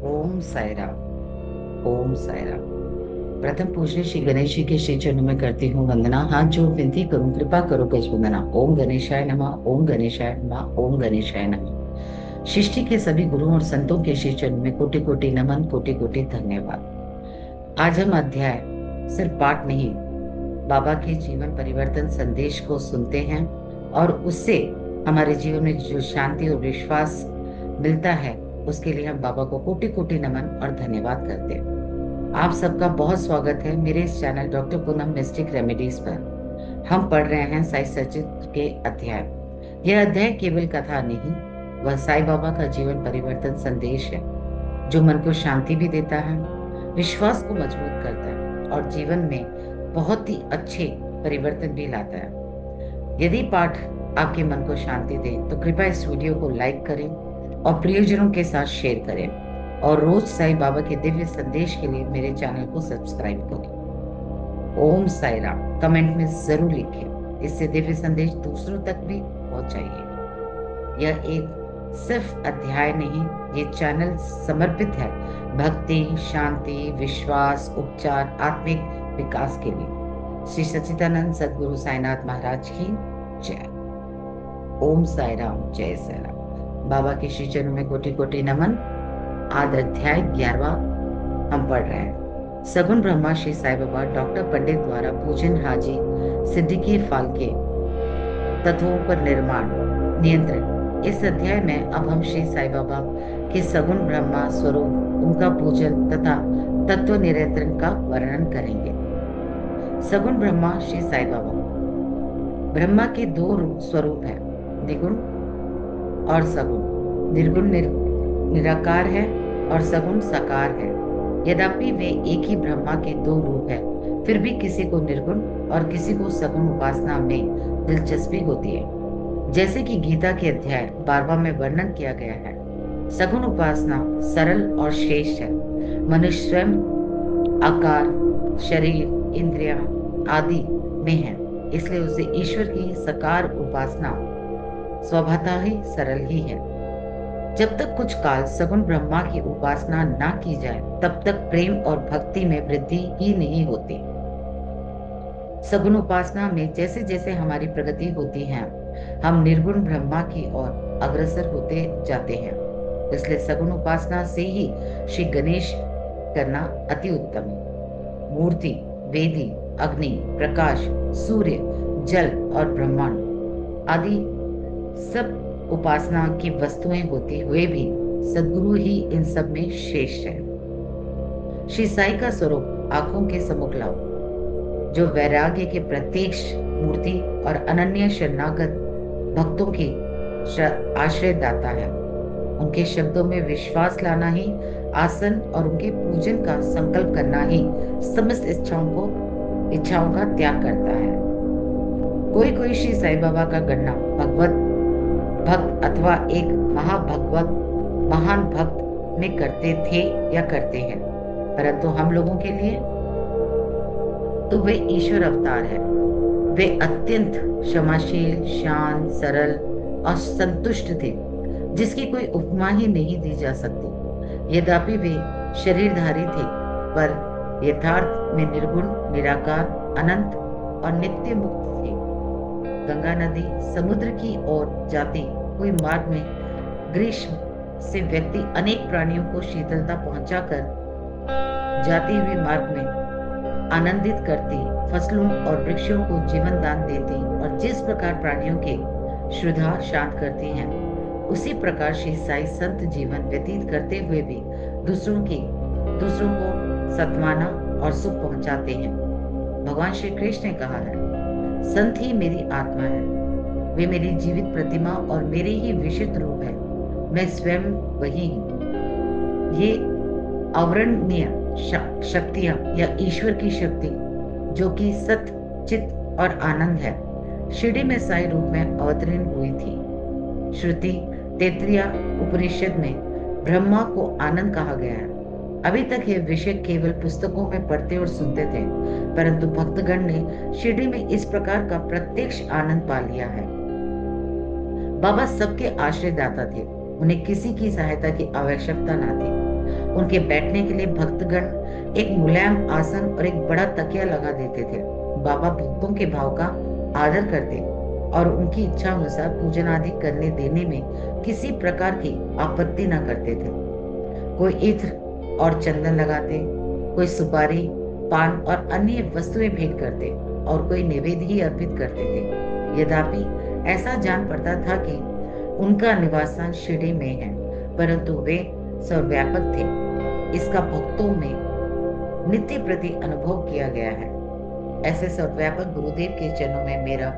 ओम साई राम। ओम साई राम। प्रथम पूज्य श्री गणेश जी के श्री चरणों में करती हूँ वंदना। हाथ जोड़ विनती करूं, कृपा करो गज वंदना। ओम गणेशाय नमः, ओम गणेशाय नमः, ओम गणेशाय नमः। सृष्टि के सभी गुरुओं और संतों के श्री चरणों में कोटि कोटि नमन, कोटि कोटि धन्यवाद। आज हम अध्याय सिर्फ पाठ नहीं, बाबा के जीवन परिवर्तन संदेश को सुनते हैं और उससे हमारे जीवन में जो शांति और विश्वास मिलता है, उसके लिए हम बाबा को कोटि कोटि नमन और धन्यवाद करते हैं। आप सबका बहुत स्वागत है मेरे इस channel doctor Poonam mistake remedies पर। हम पढ़ रहे हैं साई सचित के अध्याय। यह अध्याय केवल कथा नहीं, वह साई बाबा का जीवन परिवर्तन संदेश है, जो मन को शांति भी देता है, विश्वास को मजबूत करता है और जीवन में बहुत ही अच्छे परिवर्तन भी लाता है। यदि पाठ आपके मन को शांति दे तो कृपया इस वीडियो को लाइक करें और प्रियजनों के साथ शेयर करें और रोज साईं बाबा के दिव्य संदेश के लिए मेरे चैनल को सब्सक्राइब करें। ओम साई राम कमेंट में जरूर लिखें, इससे दिव्य संदेश दूसरों तक भी पहुंचाइए। यह एक सिर्फ अध्याय नहीं, ये चैनल समर्पित है भक्ति, शांति, विश्वास, उपचार, आत्मिक विकास के लिए। श्री सच्चिदानंद सद्गुरु साईनाथ महाराज की जय। ओम साई राम, जय साई राम। बाबा के श्री चरणों में कोटि कोटि नमन। आज अध्याय 11वां हम पढ़ रहे हैं। सगुन ब्रह्मा श्री साई बाबा डॉक्टर पंडित द्वारा पूजन हाजी सिद्दीकी फाल्के तत्वों पर निर्माण नियंत्रण। इस अध्याय में अब हम श्री साई बाबा के सगुन ब्रह्मा स्वरूप, उनका पूजन तथा तत्व नियंत्रण का वर्णन करेंगे। सगुन ब्रह्मा श्री साई बाबा। ब्रह्मा के दो स्वरूप है, निगुण और सगुण। निर्गुण निराकार है और सगुण साकार है। यद्यपि वे एक ही ब्रह्मा के दो रूप है, फिर भी किसी को निर्गुण और किसी को सगुण उपासना में दिलचस्पी होती है। जैसे कि गीता के अध्याय 12 में वर्णन किया गया है, सगुण उपासना सरल और श्रेष्ठ है। मनुष्य स्वयं आकार, शरीर, इंद्रियां आदि में है, इसलिए उसे ईश्वर की साकार उपासना स्वभावतः ही सरल ही है। जब तक कुछ काल सगुण ब्रह्मा की उपासना ना की जाए, तब तक प्रेम और भक्ति में वृद्धि ही नहीं होती। सगुण उपासना में जैसे जैसे हमारी प्रगति होती है, हम निर्गुण ब्रह्मा की ओर अग्रसर होते जाते हैं। इसलिए सगुण उपासना से ही श्री गणेश करना अति उत्तम है। मूर्ति, वेदी, अग्नि, प्रकाश, सूर्य, जल और ब्रह्मांड आदि सब उपासना की वस्तुएं होती हुए भी सद्गुरु ही इन सब में श्रेष्ठ है। श्री साई का स्वरूप आंखों के सम्मुख लाओ, जो वैराग्य के प्रत्यक्ष मूर्ति और अनन्य शरणागत भक्तों की आश्रय दाता है। उनके शब्दों में विश्वास लाना ही, आसन और उनके पूजन का संकल्प करना ही समस्त इच्छाओं का त्याग करता है। कोई कोई श्री साई बाबा का गणना भगवत भक्त अथवा एक महान भक्त में करते थे या करते हैं, परंतु हम लोगों के लिए तो वे ईश्वर अवतार है। वे अत्यंत क्षमाशील, शांत, सरल और संतुष्ट थे, जिसकी कोई उपमा ही नहीं दी जा सकती। यद्यपि वे शरीरधारी थे, पर यथार्थ में निर्गुण, निराकार, अनंत और नित्य मुक्त थे। गंगा नदी समुद्र की ओर जाती हुई मार्ग में ग्रीष्म से व्यक्ति अनेक प्राणियों को शीतलता पहुंचाकर जाती हुई मार्ग में आनंदित करती, फसलों और वृक्षों को जीवन दान देती और जिस प्रकार प्राणियों के क्षुधा शांत करती हैं, उसी प्रकार श्री साई संत जीवन व्यतीत करते हुए भी दूसरों को सत्माना और सुख पहुंचाते हैं। भगवान श्री कृष्ण ने कहा है, संत ही मेरी आत्मा है, वे मेरी जीवित प्रतिमा और मेरे ही विशुद्ध रूप है, मैं स्वयं वही हूँ। ये अवर्णनीय शक्तियां या ईश्वर की शक्ति, जो कि सत्य, चित्त और आनंद है, शिरडी में साई रूप में अवतीर्ण हुई थी। श्रुति तैत्तिरीय उपनिषद में ब्रह्मा को आनंद कहा गया है। अभी तक यह विषय केवल पुस्तकों में पढ़ते और सुनते थे, परंतु भक्तगण ने शिरडी में इस प्रकार का प्रत्यक्ष आनंद पा लिया है। बाबा सबके आश्रयदाता थे, उन्हें किसी की सहायता की आवश्यकता न थी। उनके बैठने के लिए भक्तगण एक मुलायम आसन और एक बड़ा तकिया लगा देते थे। बाबा भक्तों के भाव का आदर करते और उनकी इच्छा अनुसार पूजन आदि करने देने में किसी प्रकार की आपत्ति न करते थे। कोई इत्र और चंदन लगाते, कोई सुपारी, पान और अन्य वस्तुएं भेंट करते और कोई निवेद्य ही अर्पित करते थे। यद्यपि ऐसा जान पड़ता था कि उनका निवास स्थान शिरडी में है, परंतु वे सर्वव्यापक थे, इसका भक्तों में नित्य प्रति अनुभव किया गया है। ऐसे सर्वव्यापक गुरुदेव के चरणों में मेरा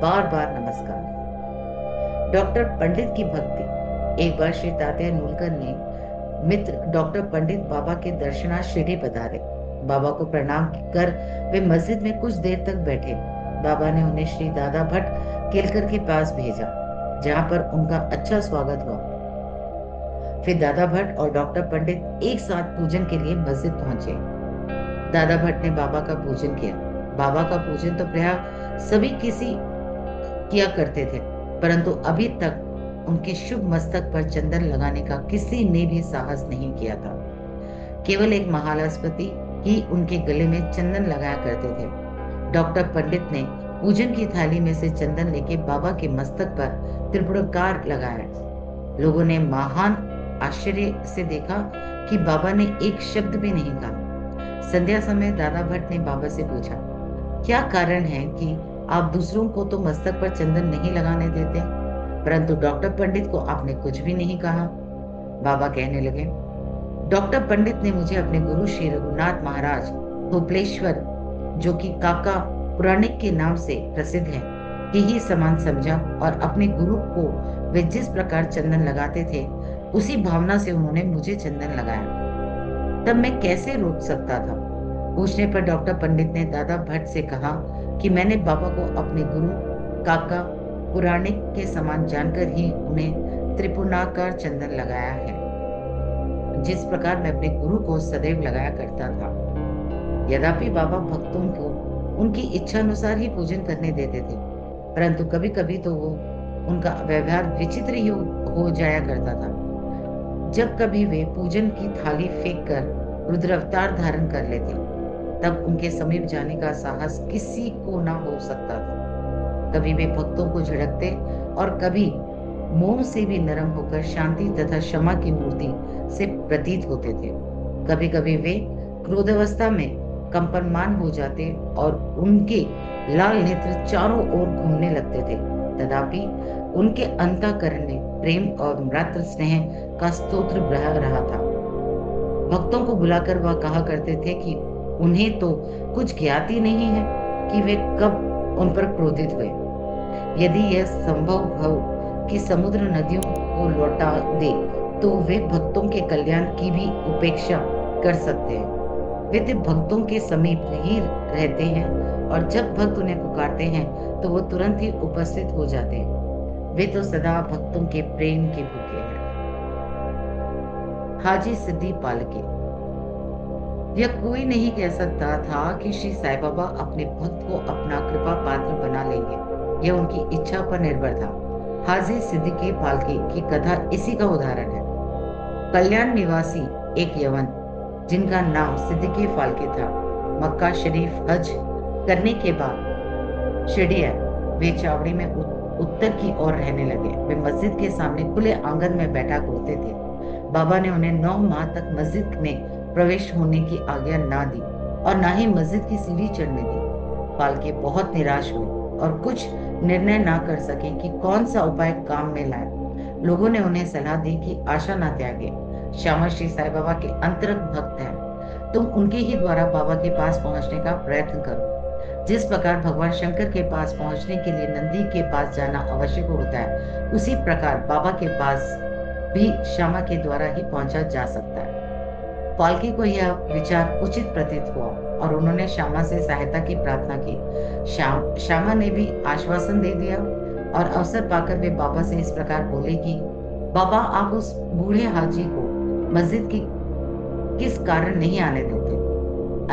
बार बार नमस्कार। डॉक्टर पंडित की भक्ति। एक बार श्री तात्या नुलकर ने मित्र डॉक्टर पंडित बाबा के दर्शनार्थ शिरडी पधारे। बाबा को प्रणाम कर वे मस्जिद में कुछ देर तक बैठे। बाबा ने उन्हें श्री दादा भट्ट केलकर के पास भेजा, जहां पर उनका अच्छा स्वागत हुआ। फिर दादा भट्ट और डॉक्टर पंडित एक साथ पूजन के लिए मस्जिद पहुंचे। दादा भट्ट ने बाबा का पूजन किया। बाबा का पूजन तो प्रायः सभी किसी किया करते थे, परंतु अभी तक उनके शुभ मस्तक पर चंदन लगाने का किसी ने भी साहस नहीं किया था। केवल एक महालक्ष्मी ही उनके गले में चंदन लगाया करते थे। डॉक्टर पंडित ने पूजन की थाली में से चंदन लेके बाबा के मस्तक पर त्रिपुराकार लगाया। लोगों ने महान आश्चर्य से देखा कि बाबा ने एक शब्द भी नहीं कहा। संध्या समय दादा भट्ट ने बाबा से पूछा, क्या कारण है कि आप दूसरों को तो मस्तक पर चंदन नहीं लगाने देते, परंतु डॉक्टर पंडित को आपने कुछ भी नहीं कहा? बाबा कहने लगे, डॉक्टर पंडित ने मुझे अपने गुरु श्री रघुनाथ महाराज भोपलेश्वर, जो कि काका पुराणिक के नाम से प्रसिद्ध है, ही समान समझा और अपने गुरु को वे जिस प्रकार चंदन लगाते थे उसी भावना से उन्होंने मुझे चंदन लगाया। तब मैं कैसे रोक सकता था? पूछने पर डॉक्टर पंडित ने दादा भट्ट से कहा कि मैंने बाबा को अपने गुरु काका पुराणिक के समान जानकर ही उन्हें त्रिपुराकार चंदन लगाया है, जिस प्रकार मैं अपने गुरु को सदैव लगाया करता था। यद्यपि बाबा भक्तों को उनकी इच्छा अनुसार ही पूजन करने देते थे, परंतु कभी कभी तो वो उनका व्यवहार विचित्र ही हो जाया करता था। जब कभी वे पूजन की थाली फेंक कर रुद्र अवतार धारण कर लेते, तब उनके समीप जाने का साहस किसी को ना हो सकता था। कभी वे भक्तों को झिड़कते और कभी मोम से भी नरम होकर शांति तथा क्षमा की मूर्ति से प्रतीत होते थे। कभी कभी वे क्रोधावस्था में कंपनमान हो जाते और उनके लाल नेत्र चारों ओर घूमने लगते थे। तथापि उनके अंतःकरण में प्रेम और मातृ स्नेह का स्तोत्र बह रहा था। भक्तों को बुलाकर वह कहा करते थे कि उन्हें तो कुछ ज्ञात ही नहीं है कि वे कब उन पर क्रोधित हुए। यदि यह संभव हो कि समुद्र नदियों को लौटा दे, तो वे भक्तों के कल्याण की भी उपेक्षा कर सकते हैं। वे तो भक्तों के समीप ही रहते हैं और जब भक्त उन्हें पुकारते हैं तो वो तुरंत ही उपस्थित हो जाते हैं। वे तो सदा भक्तों के प्रेम के भूखे हैं। हाजी सिद्धि पालके। यह कोई नहीं कह सकता था कि श्री साईं बाबा अपने भक्त को अपना कृपा पात्र बना लेंगे। यह उनकी इच्छा पर निर्भर था। हाजी सिद्दीकी फाल्के की कथा इसी का उदाहरण है। कल्याण निवासी एक यवन जिनका नाम सिद्दीकी फाल्के था, मक्का शरीफ हज करने के बाद शिरडी आए। वे चावड़ी में उत्तर की ओर रहने लगे। वे मस्जिद के सामने खुले आंगन में बैठा करते थे। बाबा ने उन्हें 9 माह तक मस्जिद में प्रवेश होने की आज्ञा ना दी और ना ही मस्जिद की सीढ़ी चढ़ने दी। फाल्के बहुत निराश हुए और कुछ निर्णय ना कर सके कि कौन सा उपाय काम में लाए। लोगों ने उन्हें सलाह दी कि आशा ना त्यागे। श्यामा श्री साईं बाबा के अंतरंग भक्त हैं, तुम उनके ही द्वारा बाबा के पास पहुंचने का प्रयत्न करो। जिस प्रकार भगवान शंकर के पास पहुंचने के लिए नंदी के पास जाना आवश्यक होता है, उसी प्रकार बाबा के पास भी श्यामा के द्वारा ही पहुंचा जा सकता है। फाल्के को यह विचार उचित प्रतीत हुआ और उन्होंने श्यामा से सहायता की प्रार्थना की। श्यामा ने भी आश्वासन दे दिया और अवसर पाकर वे बाबा से इस प्रकार बोले कि बाबा, आप उस बूढ़े हाजी को मस्जिद की किस कारण नहीं आने देते?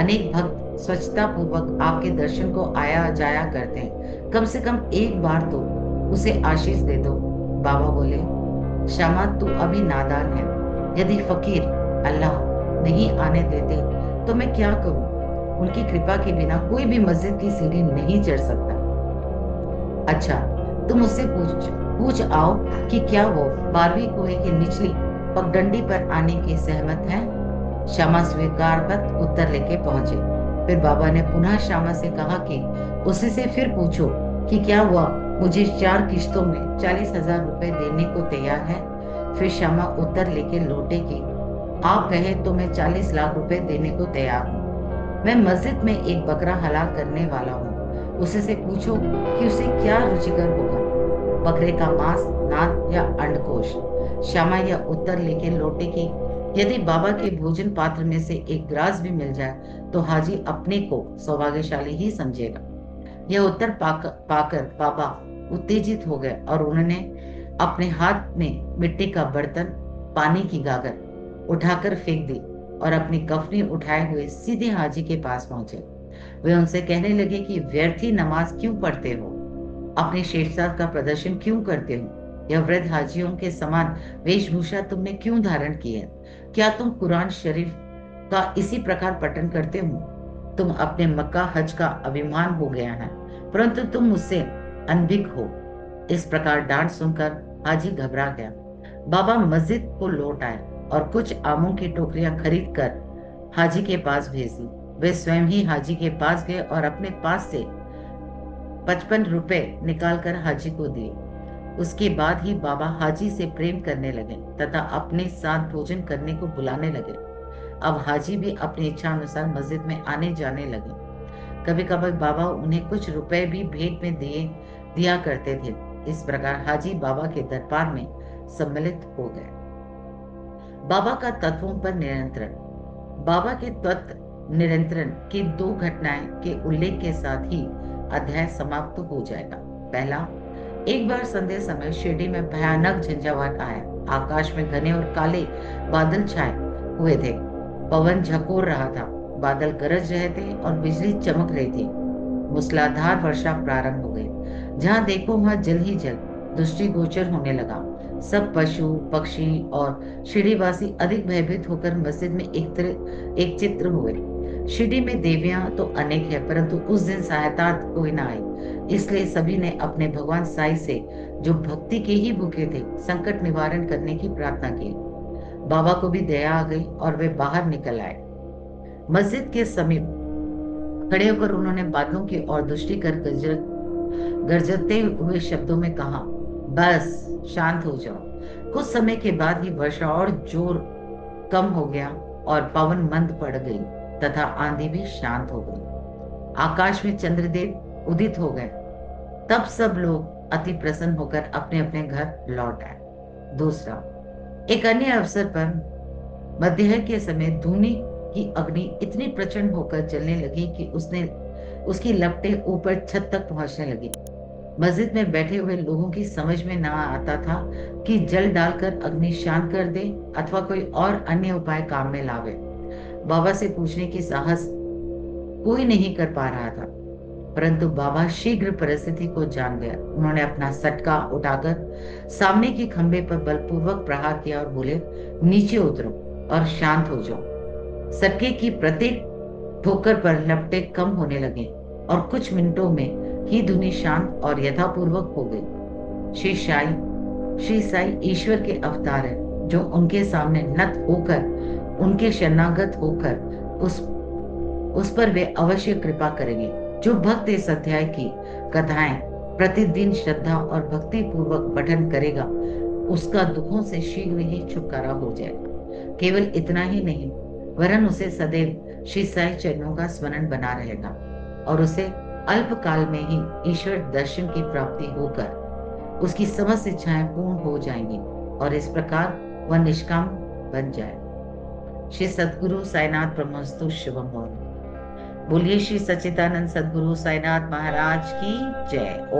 अनेक भक्त स्वच्छता पूर्वक आपके दर्शन को आया जाया करते हैं, कम से कम एक बार तो उसे आशीष दे दो। बाबा बोले, श्यामा, तू अभी नादान है। यदि फकीर अल्लाह नहीं आने देते तो मैं क्या करूं? उनकी कृपा के बिना कोई भी मस्जिद की सीढ़ी नहीं चढ़ सकता। अच्छा, तुम उससे पूछ पूछ आओ कि क्या वो 12वीं कुएं की निचली पगडंडी पर आने की सहमत है। श्यामा स्वीकारवत उत्तर लेके पहुंचे। फिर बाबा ने पुनः श्यामा से कहा कि उसी से फिर पूछो कि क्या वह मुझे 4 किश्तों में 40,000 रुपए देने को तैयार है। फिर श्यामा उत्तर लेके लौटे कि आप कहे तो मैं 40 लाख रुपए देने को तैयार हूँ। मैं मस्जिद में एक बकरा हलाल करने वाला हूँ। उसी से पूछो कि उसे क्या रुचिकर होगा, बकरे का मांस, नान या अंडकोश। श्यामा यह उत्तर लेके लौटे कि यदि बाबा के भोजन पात्र में से एक ग्रास भी मिल जाए तो हाजी अपने को सौभाग्यशाली ही समझेगा। यह उत्तर पाकर बाबा उत्तेजित हो गए और उन्होंने अपने हाथ में मिट्टी का बर्तन, पानी की गागर उठाकर फेंक दी और अपनी कफनी उठाए हुए सीधे हाजी के पास पहुंचे। वे उनसे कहने लगे कि व्यर्थी नमाज क्यों पढ़ते हो, अपनी श्रेष्ठता का प्रदर्शन क्यों करते हो, यह वृद्ध हाजियों के समान वेशभूषा तुमने क्यों धारण की है? क्या तुम कुरान शरीफ का इसी प्रकार पठन करते हो? तुम अपने मक्का हज का अभिमान हो गया है, परंतु तुम मुझसे अनभिज्ञ हो। इस प्रकार डांट सुनकर हाजी घबरा गया। बाबा मस्जिद को लौट आए और कुछ आमों की टोकरियां खरीद कर हाजी के पास भेज दी। वे स्वयं ही हाजी के पास गए और अपने पास से 55 रुपए निकालकर हाजी को दिए। उसके बाद ही बाबा हाजी से प्रेम करने लगे तथा अपने साथ भोजन करने को बुलाने लगे। अब हाजी भी अपनी इच्छा अनुसार मस्जिद में आने जाने लगे। कभी कभी बाबा उन्हें कुछ रुपए भी भेंट में दिया करते थे। इस प्रकार हाजी बाबा के दरबार में सम्मिलित हो गए। बाबा का तत्वों पर नियंत्रण। बाबा के तत्व नियंत्रण की 2 घटनाएं के उल्लेख के साथ ही अध्याय समाप्त हो जाएगा। पहला, एक बार संध्या समय शिरडी में भयानक झंझावात आया। आकाश में घने और काले बादल छाए हुए थे। पवन झकोर रहा था, बादल गरज रहे थे और बिजली चमक रही थी। मूसलाधार वर्षा प्रारंभ हो गई। जहां देखो वहां जल ही जल दृष्टिगोचर होने लगा। सब पशु पक्षी और शिरडीवासी अधिक भयभीत होकर मस्जिद में एक चित्र हुए। शिरडी में देवियां तो अनेक है, परंतु उस दिन सहायता कोई ना आई। इसलिए सभी ने अपने भगवान साईं से, जो भक्ति के ही भूखे थे, संकट निवारण करने की प्रार्थना की। बाबा को भी दया आ गई और वे बाहर निकल आए। मस्जिद के समीप खड़े होकर उन्होंने बादलों की ओर दृष्टि कर गरजते हुए शब्दों में कहा, बस शांत हो जाओ। कुछ समय के बाद ही वर्षा और जोर कम हो गया और पवन मंद पड़ गई तथा आंधी भी शांत हो गई। आकाश में चंद्रदेव उदित हो गए। तब सब लोग अति प्रसन्न होकर अपने अपने घर लौट आए। दूसरा, एक अन्य अवसर पर मध्याह्न के समय धूनी की अग्नि इतनी प्रचंड होकर जलने लगी कि उसकी लपटें ऊपर छत तक पहुंचने लगी। मस्जिद में बैठे हुए लोगों की समझ में ना आता था कि जल डालकर अग्नि शांत कर दे अथवा कोई और अन्य उपाय काम में लावे। बाबा से पूछने की साहस कोई नहीं कर पा रहा था, परंतु बाबा शीघ्र परिस्थिति को जान गया। उन्होंने अपना सटका उठाकर सामने के खंभे पर बलपूर्वक प्रहार किया और बोले, नीचे उतरो और शांत हो जाओ। सटके की प्रत्येक ठोकर पर लपटें कम होने लगे और कुछ मिनटों में ही धुनी शांत और यथापूर्वक हो गई। श्री साई ईश्वर के अवतार है, जो उनके सामने नत होकर, उनके शरणागत होकर उस पर वे अवश्य कृपा करेंगे। जो भक्त इस अध्याय की कथाएं प्रतिदिन श्रद्धा और भक्ति पूर्वक पठन करेगा, उसका दुखों से शीघ्र ही छुटकारा हो जाएगा। केवल इतना ही नहीं, वरन उसे सदैव श्री साई चरणों का स्मरण बना रहेगा और उसे अल्प काल में ही ईश्वर दर्शन की प्राप्ति होकर उसकी समस्त इच्छाएं पूर्ण हो जाएंगी और इस प्रकार वह निष्काम बन जाए। श्री सद्गुरु साईनाथ ब्रह्मस्तु शुभम भवतु। बोलिए श्री सच्चिदानंद सद्गुरु साईनाथ महाराज की जय।